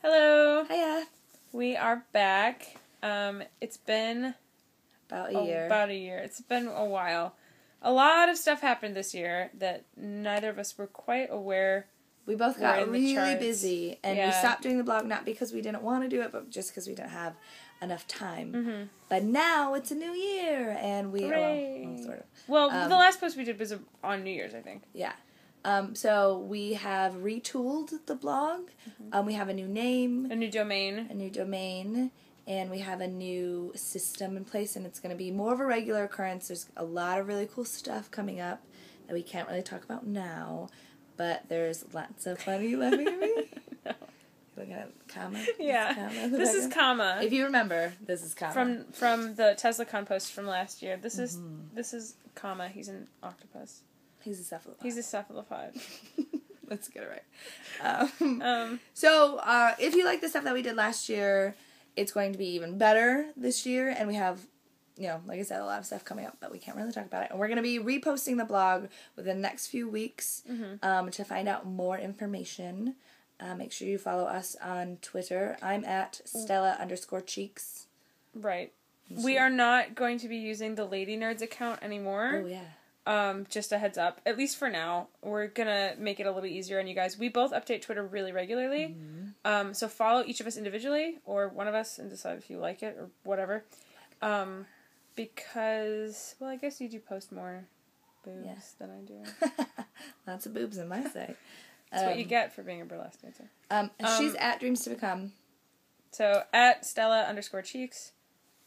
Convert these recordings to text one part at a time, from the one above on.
Hello. Hiya. We are back. It's been About a year. About a year. It's been a while. A lot of stuff happened this year that neither of us were quite aware. We both got really charts. busy, and we stopped doing the blog not because we didn't want to do it, but just because we didn't have enough time. Mm-hmm. But now it's a new year, and we Hooray. sort of. Well, the last post we did was on New Year's, I think. Yeah. So we have retooled the blog. Mm-hmm. We have a new name. A new domain. And we have a new system in place, and it's going to be more of a regular occurrence. There's a lot of really cool stuff coming up that we can't really talk about now, but there's lots of funny laughing at me. No. Looking at Kama? Yeah. This is Kama. If you remember, this is Kama. From the TeslaCon post from last year. This is Kama. He's an octopus. He's a cephalopod. He's a cephalopod. Let's get it right. So, if you like the stuff that we did last year, it's going to be even better this year, and we have, like I said, a lot of stuff coming up, but we can't really talk about it. And we're going to be reposting the blog within the next few weeks to find out more information. Make sure you follow us on Twitter. I'm at Stella_Cheeks. Right. We are not going to be using the Lady Nerds account anymore. Oh, yeah. Just a heads up, at least for now. We're gonna make it a little easier on you guys. We both update Twitter really regularly. So follow each of us individually, or one of us, and decide if you like it, or whatever. Because, well, I guess you do post more boobs than I do. Lots of boobs in my site. That's what you get for being a burlesque dancer. She's at Dreams to Become. So, at Stella_Cheeks,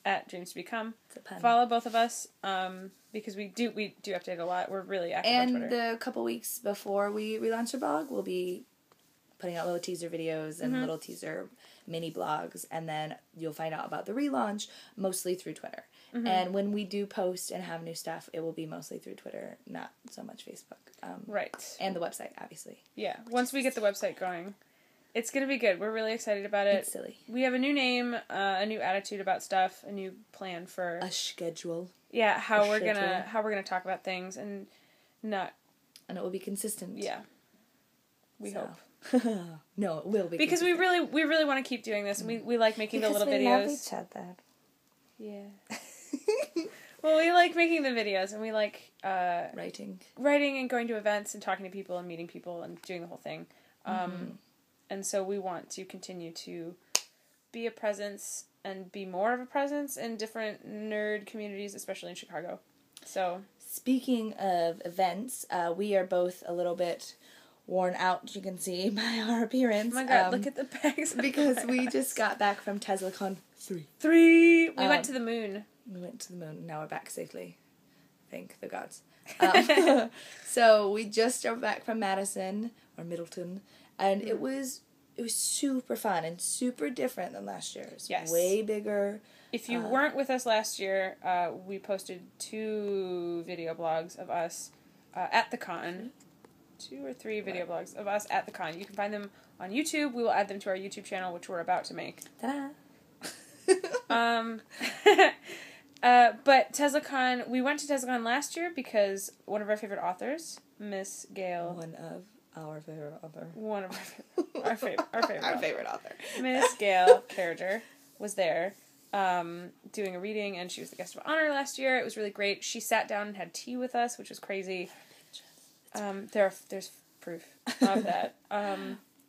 at Dreams to Become. Follow both of us, because we do update a lot. We're really active on Twitter. And the couple weeks before we relaunch the blog, we'll be putting out little teaser videos and little teaser mini blogs, and then you'll find out about the relaunch mostly through Twitter. And when we do post and have new stuff, it will be mostly through Twitter, not so much Facebook. Right. And the website, obviously. Yeah, once we get the website going. It's going to be good. We're really excited about it. It's silly. We have a new name, a new attitude about stuff, a new plan for a schedule. Yeah, how we're gonna talk about things and it will be consistent. Yeah. We hope. No, it will be because consistent. we really want to keep doing this. We like making the little videos. Because we love each other. Yeah. Well, we like making the videos, and we like writing and going to events and talking to people and meeting people and doing the whole thing. And so we want to continue to be a presence and be more of a presence in different nerd communities, especially in Chicago. So, speaking of events, we are both a little bit worn out, you can see, by our appearance. Oh my god, look at the bags. Because we just got back from TeslaCon 3. We went to the moon. We went to the moon. Now we're back safely. Thank the gods. So we just drove back from Madison, or Middleton, and it was super fun and super different than last year. It's way bigger. If you weren't with us last year, we posted 2 video blogs of us at the con. 2 or 3 video blogs of us at the con. You can find them on YouTube. We will add them to our YouTube channel, which we're about to make. Ta-da! But TeslaCon, we went to TeslaCon last year because one of our favorite authors, Miss Gail. One of our favorite author. One of our favorite author. Miss Gail Carriger was there, doing a reading, and she was the guest of honor last year. It was really great. She sat down and had tea with us, which was crazy. There's proof of that.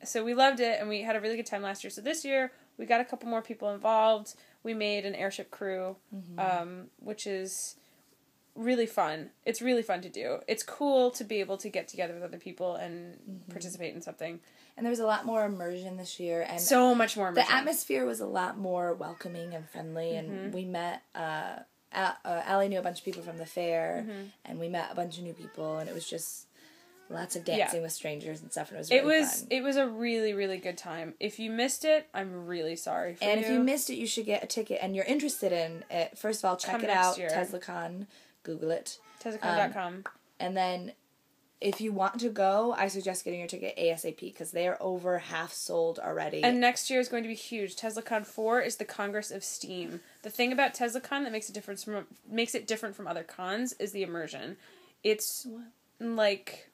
So we loved it, and we had a really good time last year. So this year, we got a couple more people involved. We made an airship crew, which is really fun. It's really fun to do. It's cool to be able to get together with other people and participate in something. And there was a lot more immersion this year. And so much more immersion. The atmosphere was a lot more welcoming and friendly, and we met... Allie knew a bunch of people from the fair, and we met a bunch of new people, and it was just... lots of dancing with strangers and stuff, and it was really fun. It was a really, really good time. If you missed it, I'm really sorry for you. And if you missed it, you should get a ticket, and you're interested in it. First of all, check it out, TeslaCon. Google it. TeslaCon.com. And then, if you want to go, I suggest getting your ticket ASAP, because they are over half sold already. And next year is going to be huge. TeslaCon 4 is the Congress of Steam. The thing about TeslaCon that makes it different from other cons is the immersion. It's like...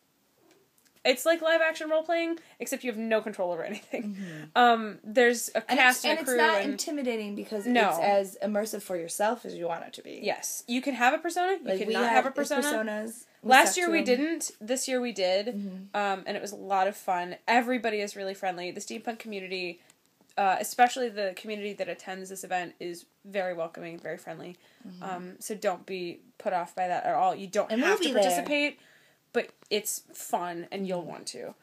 It's like live action role playing, except you have no control over anything. There's a cast and a crew. And it's not intimidating because it's as immersive for yourself as you want it to be. Yes. You can have a persona. You can not have a persona. Personas. Last year we didn't. This year we did. And it was a lot of fun. Everybody is really friendly. The steampunk community, especially the community that attends this event, is very welcoming, very friendly. So don't be put off by that at all. You don't have to participate. But it's fun, and you'll want to.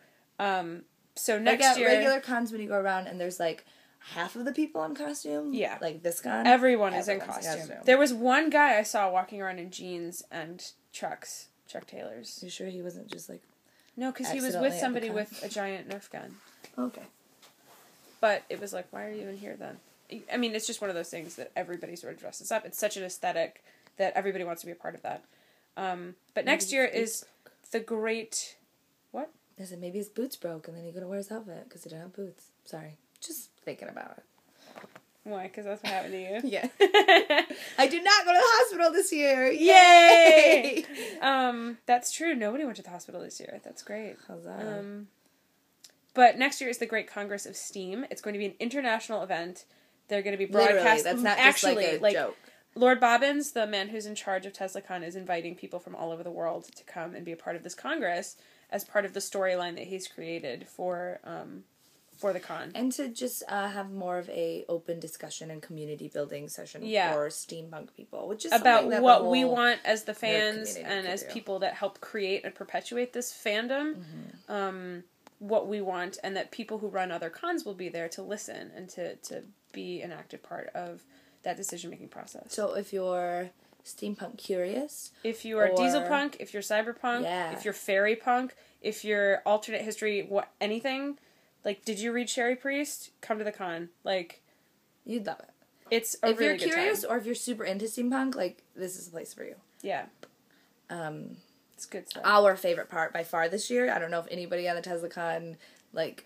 So next year... regular cons, when you go around, and there's, like, half of the people in costume. Yeah. Like this con. Everyone is in costume. There was one guy I saw walking around in jeans and Chuck Taylors. You sure he wasn't just, like... No, because he was with somebody with a giant Nerf gun. Okay. But it was like, why are you in here, then? I mean, it's just one of those things that everybody sort of dresses up. It's such an aesthetic that everybody wants to be a part of that. But next year is... the great... What? I said maybe his boots broke and then he couldn't wear his outfit because he didn't have boots. Sorry. Just thinking about it. Why? Because that's what happened to you? Yeah. I did not go to the hospital this year. Yay! That's true. Nobody went to the hospital this year. That's great. How's that? But next year is the Great Congress of Steam. It's going to be an international event. They're going to be broadcast... Literally, that's not just like a joke. Lord Bobbins, the man who's in charge of TeslaCon, is inviting people from all over the world to come and be a part of this Congress as part of the storyline that he's created for the con. And to just have more of a open discussion and community building session for steampunk people, which is about what we want as the fans and as people that help create and perpetuate this fandom. What we want, and that people who run other cons will be there to listen and to be an active part of that decision-making process. So if you're steampunk curious... If you are dieselpunk, if you're cyberpunk, if you're fairy punk, if you're alternate history, anything... Like, did you read Sherry Priest? Come to the con. Like... You'd love it. It's a really good time. If you're curious, or if you're super into steampunk, like, this is the place for you. Yeah. It's good stuff. Our favorite part, by far, this year, I don't know if anybody on the TeslaCon, like...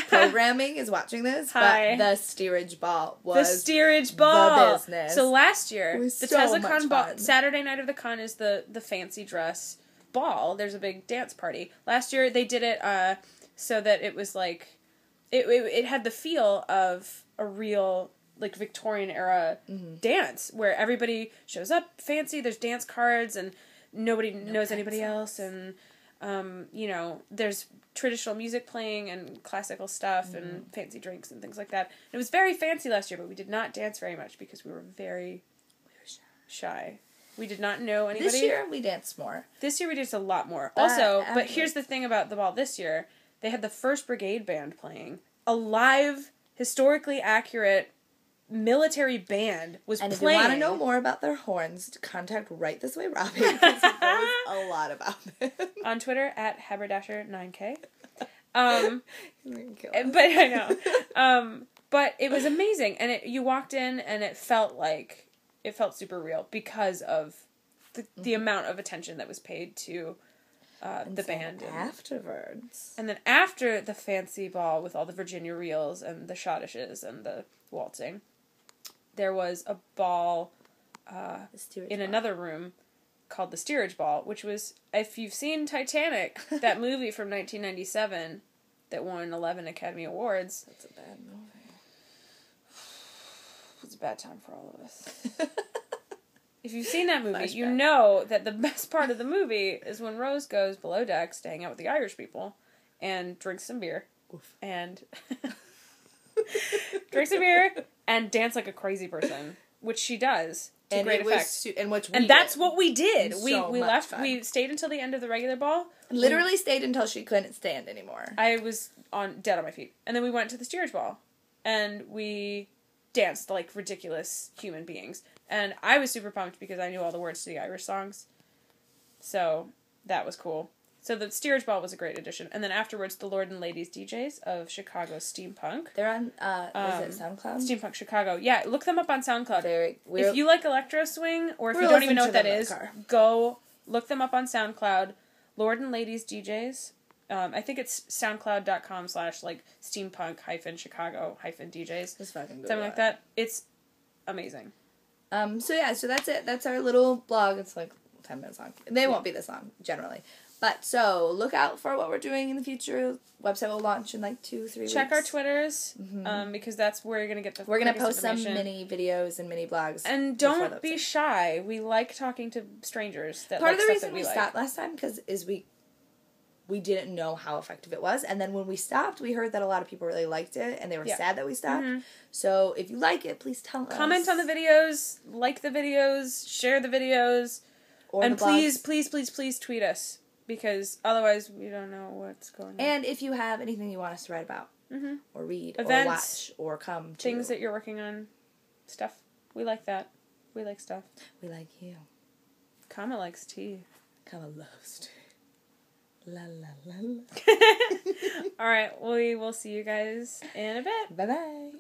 programming is watching this, but the steerage ball was the steerage ball. The business. So last year, the so TeslaCon ball, Saturday night of the con is the fancy dress ball. There's a big dance party. Last year they did it so that it was like it had the feel of a real like Victorian era dance where everybody shows up fancy. There's dance cards and nobody knows anybody else and. There's traditional music playing and classical stuff and fancy drinks and things like that. And it was very fancy last year, but we did not dance very much because we were very shy. We did not know anybody. This year, we danced more. This year, we danced a lot more. But here's the thing about the ball this year. They had the 1st Brigade Band playing. A live, historically accurate military band was playing. And if you want to know more about their horns, contact Right This Way Robbie, because he knows a lot about them. On Twitter, at Haberdasher9K. But I know. But it was amazing. And you walked in and it felt super real because of the amount of attention that was paid to the band. Afterwards. And then after the fancy ball with all the Virginia reels and the schottisches and the waltzing, there was a ball in another room called the Steerage Ball, which was, if you've seen Titanic, that movie from 1997 that won 11 Academy Awards. That's a bad movie. It's a bad time for all of us. If you've seen that movie, you know that the best part of the movie is when Rose goes below decks to hang out with the Irish people and drinks some beer. And... drinks a beer and dance like a crazy person, which she does to great effect. And that's what we did. We left. Fun. We stayed until the end of the regular ball. Literally stayed until she couldn't stand anymore. I was dead on my feet, and then we went to the steerage ball, and we danced like ridiculous human beings. And I was super pumped because I knew all the words to the Irish songs, so that was cool. So the Steerage Ball was a great addition. And then afterwards, the Lord and Ladies DJs of Chicago Steampunk. They're on, is it SoundCloud? Steampunk Chicago. Yeah, look them up on SoundCloud. If you like electro swing, or if you We're don't even know what that listening is, to them in the go look them up on SoundCloud. Lord and Ladies DJs. I think it's soundcloud.com/steampunk-chicago-DJs. Just fucking something like that. It's amazing. So that's it. That's our little blog. It's like 10 minutes long. They won't be this long, generally. But so look out for what we're doing in the future. Website will launch in like 2-3 weeks. Check our Twitters, because that's where you're gonna get the. We're gonna post some mini videos and mini blogs. And don't be shy. We like talking to strangers. Part of the reason we stopped last time is we didn't know how effective it was, and then when we stopped, we heard that a lot of people really liked it, and they were sad that we stopped. So if you like it, please tell us. Comment on the videos, like the videos, share the videos, and please tweet us. Because otherwise we don't know what's going on. And if you have anything you want us to write about, or read, events, or watch, or come to. Things that you're working on, stuff. We like that. We like stuff. We like you. Kama likes tea. Kama loves tea. La la la la. Alright, we will see you guys in a bit. Bye bye.